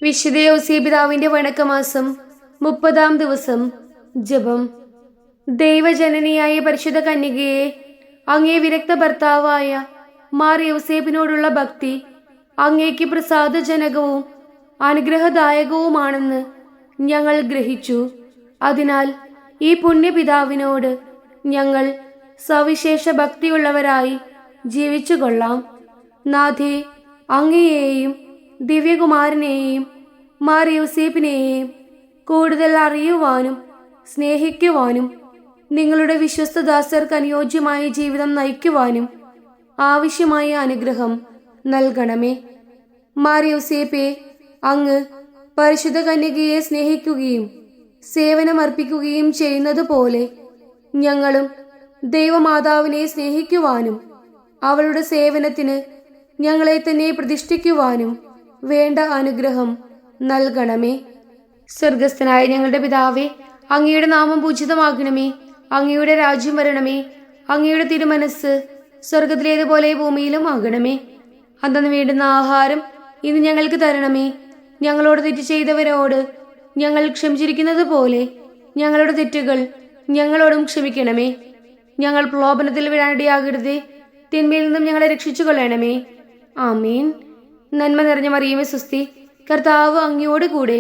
വിശുദ്ധ ഔസേപിതാവിന്റെ വണക്കമാസം 30-ാം ദിവസം. ജപം. ദൈവജനനിയായ പരിശുദ്ധ കന്യകയെ, അങ്ങേ വിരക്ത ഭർത്താവായ മാർ യൗസേപ്പിനോടുള്ള ഭക്തി അങ്ങേക്ക് പ്രസാദജനകവും അനുഗ്രഹദായകവുമാണെന്ന് ഞങ്ങൾ ഗ്രഹിച്ചു. അതിനാൽ ഈ പുണ്യപിതാവിനോട് ഞങ്ങൾ സവിശേഷ ഭക്തിയുള്ളവരായി ജീവിച്ചു കൊള്ളാം. നാഥേ, അങ്ങയെയും ദിവ്യകുമാരനെയും മാർ യൗസേപ്പിനെയും കൂടുതൽ അറിയുവാനും സ്നേഹിക്കുവാനും നിങ്ങളുടെ വിശ്വസ്തദാസർക്ക് അനുയോജ്യമായ ജീവിതം നയിക്കുവാനും ആവശ്യമായ അനുഗ്രഹം നൽകണമേ. മാർ യൗസേപ്പേ, അങ്ങ് പരിശുദ്ധ കന്യകയെ സ്നേഹിക്കുകയും സേവനമർപ്പിക്കുകയും ചെയ്യുന്നത് പോലെ ഞങ്ങളും ദൈവമാതാവിനെ സ്നേഹിക്കുവാനും അവളുടെ സേവനത്തിന് ഞങ്ങളെ തന്നെ പ്രതിഷ്ഠിക്കുവാനും വേണ്ട അനുഗ്രഹം നൽകണമേ. സ്വർഗസ്ഥനായ ഞങ്ങളുടെ പിതാവേ, അങ്ങയുടെ നാമം പൂജിതമാകണമേ. അങ്ങയുടെ രാജ്യം വരണമേ. അങ്ങയുടെ തിരുമനസ് സ്വർഗത്തിലേതുപോലെ ഭൂമിയിലും ആകണമേ. അന്നു വേണ്ടുന്ന ആഹാരം ഇന്ന് ഞങ്ങൾക്ക് തരണമേ. ഞങ്ങളോട് തെറ്റ് ചെയ്തവരോട് ഞങ്ങൾ ക്ഷമിച്ചിരിക്കുന്നത് പോലെ ഞങ്ങളുടെ തെറ്റുകൾ ഞങ്ങളോടും ക്ഷമിക്കണമേ. ഞങ്ങൾ പ്രലോഭനത്തിൽ വീഴാനിടയാകരുതേ, തിന്മയിൽ നിന്നും ഞങ്ങളെ രക്ഷിച്ചു കൊള്ളണമേ. ആമീൻ. നന്മ നിറഞ്ഞ മറിയമേ സുസ്തി, കർത്താവ് അങ്ങയോട് കൂടെ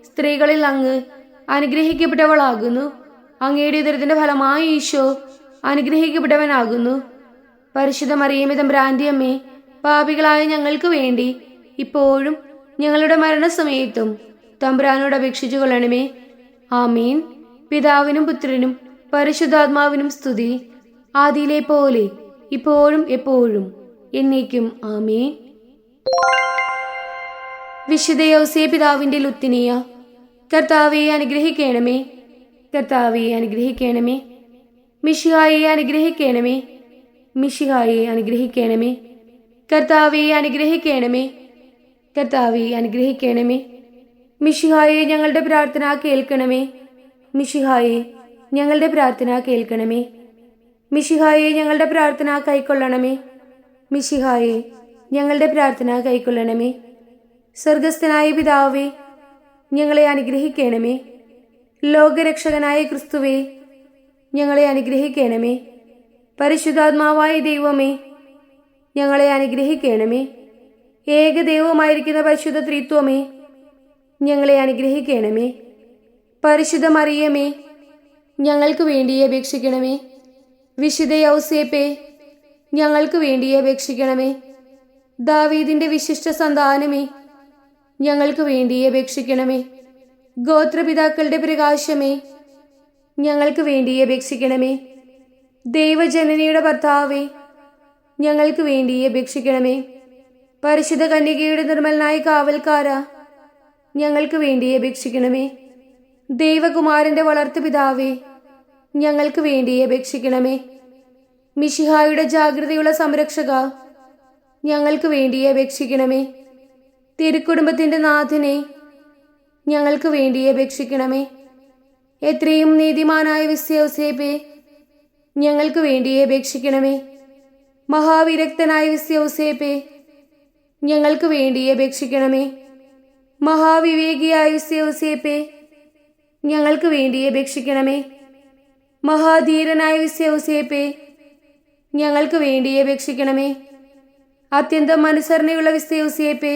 സ്ത്രീകളിൽ അങ്ങ് അനുഗ്രഹിക്കപ്പെട്ടവളാകുന്നു. അങ്ങയുടെ ഉദരത്തിന്റെ ഫലമായ ഈശോ അനുഗ്രഹിക്കപ്പെട്ടവനാകുന്നു. പരിശുദ്ധ മറിയമേ തമ്പുരാന്റെ അമ്മേ, പാപികളായ ഞങ്ങൾക്ക് വേണ്ടി ഇപ്പോഴും ഞങ്ങളുടെ മരണസമയത്തും തമ്പുരാനോട് അപേക്ഷിച്ചു കൊള്ളണമേ. ആമീൻ. പിതാവിനും പുത്രനും പരിശുദ്ധാത്മാവിനും സ്തുതി, ആദിയിലെ പോലെ ഇപ്പോഴും എപ്പോഴും എന്നേക്കും. ആമീൻ. വിശുദ്ധ ഔസേപിതാവിന്റെ ലുത്തിനിയ. കർത്താവെ അനുഗ്രഹിക്കണമേ. കർത്താവെ അനുഗ്രഹിക്കണമേ. മിശിഹായെ അനുഗ്രഹിക്കണമേ. മിശിഹായെ അനുഗ്രഹിക്കണമേ. കർത്താവെ അനുഗ്രഹിക്കണമേ. കർത്താവെ അനുഗ്രഹിക്കണമേ. മിശിഹായെ ഞങ്ങളുടെ പ്രാർത്ഥന കേൾക്കണമേ. മിശിഹായെ ഞങ്ങളുടെ പ്രാർത്ഥന കേൾക്കണമേ. മിശിഹായെ ഞങ്ങളുടെ പ്രാർത്ഥന കൈക്കൊള്ളണമേ. മിശിഹായെ ഞങ്ങളുടെ പ്രാർത്ഥന കൈക്കൊള്ളണമേ. സ്വർഗസ്ഥനായ പിതാവേ, ഞങ്ങളെ അനുഗ്രഹിക്കണമേ. ലോകരക്ഷകനായ ക്രിസ്തുവേ, ഞങ്ങളെ അനുഗ്രഹിക്കണമേ. പരിശുദ്ധാത്മാവായ ദൈവമേ, ഞങ്ങളെ അനുഗ്രഹിക്കണമേ. ഏകദൈവമായിരിക്കുന്ന പരിശുദ്ധ ത്രിത്വമേ, ഞങ്ങളെ അനുഗ്രഹിക്കണമേ. പരിശുദ്ധ മറിയമേ, ഞങ്ങൾക്ക് വേണ്ടി അപേക്ഷിക്കണമേ. വിശുദ്ധ ഔസേപ്പേ, ഞങ്ങൾക്ക് വേണ്ടി അപേക്ഷിക്കണമേ. ദാവീദിന്റെ വിശിഷ്ട സന്താനമേ, ഞങ്ങൾക്ക് വേണ്ടി അപേക്ഷിക്കണമേ. ഗോത്രപിതാക്കളുടെ പ്രകാശമേ, ഞങ്ങൾക്ക് വേണ്ടി അപേക്ഷിക്കണമേ. ദൈവജനനിയുടെ ഭർത്താവേ, ഞങ്ങൾക്ക് വേണ്ടി അപേക്ഷിക്കണമേ. പരിശുദ്ധ കന്യകയുടെ നിർമ്മലനായ കാവൽക്കാര, ഞങ്ങൾക്ക് വേണ്ടി അപേക്ഷിക്കണമേ. ദൈവകുമാരന്റെ വളർത്തു പിതാവേ, ഞങ്ങൾക്ക് വേണ്ടി അപേക്ഷിക്കണമേ. മിശിഹായുടെ ജാഗ്രതയുള്ള സംരക്ഷക, ഞങ്ങൾക്ക് വേണ്ടി അപേക്ഷിക്കണമേ. തിരുക്കുടുംബത്തിന്റെ നാഥനെ, ഞങ്ങൾക്ക് വേണ്ടി അപേക്ഷിക്കണമേ. എത്രയും നീതിമാനായ വിശുദ്ധ ഔസേപ്പേ, ഞങ്ങൾക്ക് വേണ്ടി അപേക്ഷിക്കണമേ. മഹാവിരക്തനായ വിശുദ്ധ ഔസേപ്പേ, ഞങ്ങൾക്ക് വേണ്ടി അപേക്ഷിക്കണമേ. മഹാവിവേകിയായ വിശുദ്ധ ഔസേപ്പേ, ഞങ്ങൾക്ക് വേണ്ടി അപേക്ഷിക്കണമേ. മഹാധീരനായ വിശുദ്ധ ഔസേപ്പേ, ഞങ്ങൾക്ക് വേണ്ടി അപേക്ഷിക്കണമേ. അത്യന്തം അനുസരണയുള്ള വിശുദ്ധ ഔസേപ്പേ,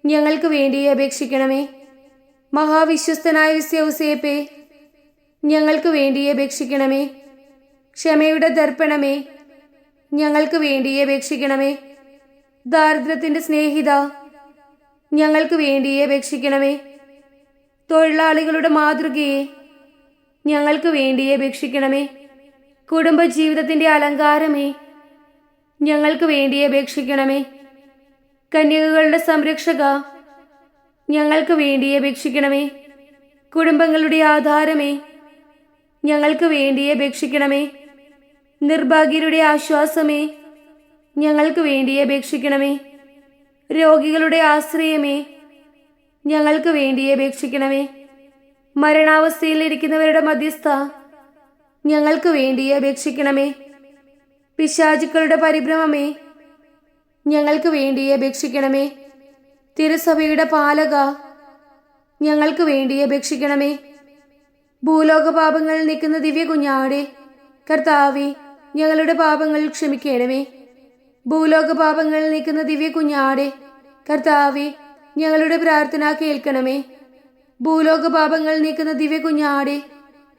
ഞങ്ങൾക്ക് വേണ്ടി അപേക്ഷിക്കണമേ. മഹാവിശ്വസ്തനായ വിശുദ്ധ ഔസേപ്പേ, ഞങ്ങൾക്ക് വേണ്ടി അപേക്ഷിക്കണമേ. ക്ഷമയുടെ ദർപ്പണമേ, ഞങ്ങൾക്ക് വേണ്ടി അപേക്ഷിക്കണമേ. ദാരിദ്ര്യത്തിന്റെ സ്നേഹിത, ഞങ്ങൾക്ക് വേണ്ടി അപേക്ഷിക്കണമേ. തൊഴിലാളികളുടെ മാതൃകയെ, ഞങ്ങൾക്ക് വേണ്ടി അപേക്ഷിക്കണമേ. കുടുംബജീവിതത്തിന്റെ അലങ്കാരമേ, ഞങ്ങൾക്ക് വേണ്ടി അപേക്ഷിക്കണമേ. കന്യകകളുടെ സംരക്ഷക, ഞങ്ങൾക്ക് വേണ്ടി അപേക്ഷിക്കണമേ. കുടുംബങ്ങളുടെ ആധാരമേ, ഞങ്ങൾക്ക് വേണ്ടി അപേക്ഷിക്കണമേ. നിർഭാഗ്യരുടെ ആശ്വാസമേ, ഞങ്ങൾക്ക് വേണ്ടി അപേക്ഷിക്കണമേ. രോഗികളുടെ ആശ്രയമേ, ഞങ്ങൾക്ക് വേണ്ടി അപേക്ഷിക്കണമേ. മരണാവസ്ഥയിലിരിക്കുന്നവരുടെ മധ്യസ്ഥ, ഞങ്ങൾക്ക് വേണ്ടി അപേക്ഷിക്കണമേ. പിശാചുക്കളുടെ പരിഭ്രമമേ, ഞങ്ങൾക്ക് വേണ്ടി അപേക്ഷിക്കണമേ. തിരുസഭയുടെ പാലക, ഞങ്ങൾക്ക് വേണ്ടി അപേക്ഷിക്കണമേ. ഭൂലോക പാപങ്ങൾ നീക്കുന്ന ദിവ്യ കുഞ്ഞാടെ, കർത്താവേ, ഞങ്ങളുടെ പാപങ്ങൾ ക്ഷമിക്കണമേ. ഭൂലോക പാപങ്ങൾ നീക്കുന്ന ദിവ്യ കുഞ്ഞാടെ, കർത്താവേ, ഞങ്ങളുടെ പ്രാർത്ഥന കേൾക്കണമേ. ഭൂലോക പാപങ്ങൾ നീക്കുന്ന ദിവ്യ കുഞ്ഞാടെ,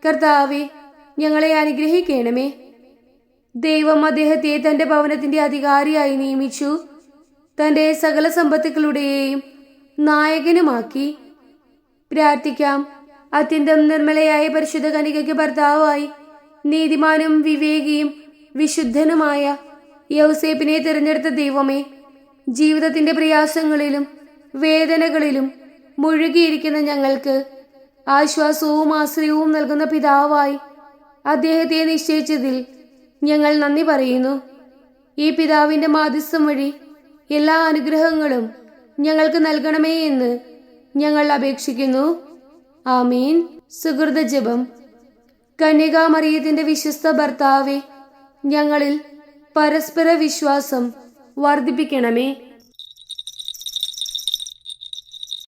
കർത്താവേ, ഞങ്ങളെ അനുഗ്രഹിക്കണമേ. ദൈവം അദ്ദേഹത്തെ തന്റെ ഭവനത്തിന്റെ അധികാരിയായി നിയമിച്ചു, തന്റെ സകല സമ്പത്തുക്കളുടെയും നായകനുമാക്കി. പ്രാർത്ഥിക്കാം. അത്യന്തം നിർമ്മലയായ പരിശുദ്ധ കന്യകയ്ക്ക് ഭർത്താവായി നീതിമാനും വിവേകിയും വിശുദ്ധനുമായ യൗസേപ്പിനെ തിരഞ്ഞെടുത്ത ദൈവമേ, ജീവിതത്തിന്റെ പ്രയാസങ്ങളിലും വേദനകളിലും മുഴുകിയിരിക്കുന്ന ഞങ്ങൾക്ക് ആശ്വാസവും ആശ്രയവും നൽകുന്ന പിതാവായി അദ്ദേഹത്തെ നിശ്ചയിച്ചതിൽ ഞങ്ങൾ നന്ദി പറയുന്നു. ഈ പിതാവിന്റെ മാധ്യസ്ഥം വഴി എല്ലാ അനുഗ്രഹങ്ങളും ഞങ്ങൾക്ക് നൽകണമേ എന്ന് ഞങ്ങൾ അപേക്ഷിക്കുന്നു. ആമീൻ. സുഹൃത ജപം. കന്യകാമറിയത്തിന്റെ വിശ്വസ്ത ഭർത്താവേ, ഞങ്ങളിൽ പരസ്പര വിശ്വാസം വർദ്ധിപ്പിക്കണമേ.